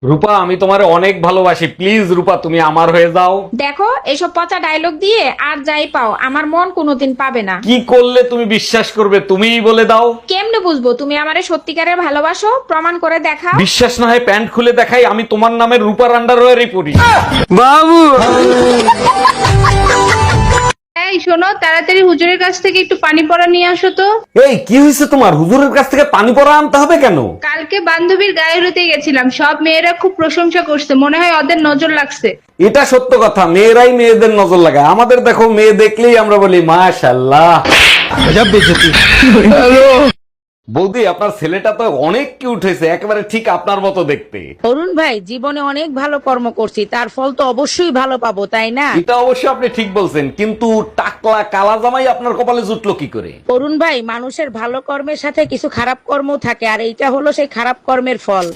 রূপা, আমি তোমারে অনেক ভালোবাসি, প্লিজ রূপা তুমি আমার হয়ে যাও। দেখো এসব পচা ডায়লগ দিয়ে আর যাই পাও আমার মন কোনোদিন পাবে না। কি করলে তুমি বিশ্বাস করবে, তুমিই বলে দাও। কেমনে বুঝবো তুমি আমারে সত্যিকারের ভালোবাসো? প্রমাণ করে দেখাও। বিশ্বাস না হয় প্যান্ট খুলে দেখাই, আমি তোমার নামে রূপার আন্ডারওয়্যারই পরি। এই শোনো, তাড়াতাড়ি হুজুরের কাছ থেকে একটু পানি পড়া নিয়ে আসো তো। এই কি হয়েছে তোমার? হুজুরের কাছ থেকে পানি পড়া আনতে হবে কেন? কালকে বান্ধবীর গায়ে হলুদে গেছিলাম, সব মেয়েরা খুব প্রশংসা করছে, মনে হয় ওদের নজর লাগছে। এটা সত্য কথা, মেয়েরাই মেয়েদের নজর লাগায়। আমাদের দেখো, মেয়ে দেখলেই আমরা বলি মাশাআল্লাহ। বৌদি, আপনার ছেলেটা তো অনেক কিউট হয়েছে, একেবারে ঠিক আপনার মতো দেখতে। অরুণ ভাই, জীবনে অনেক ভালো কর্ম করছি, তার ফল তো অবশ্যই ভালো পাবো, তাই না? এটা অবশ্য আপনি ঠিক বলছেন, কিন্তু টাকলা কালা জামাই আপনার কপালে জুটলো কি করে? অরুণ ভাই, মানুষের ভালো কর্মের সাথে কিছু খারাপ কর্ম থাকে, আর এইটা হলো সেই খারাপ কর্মের ফল।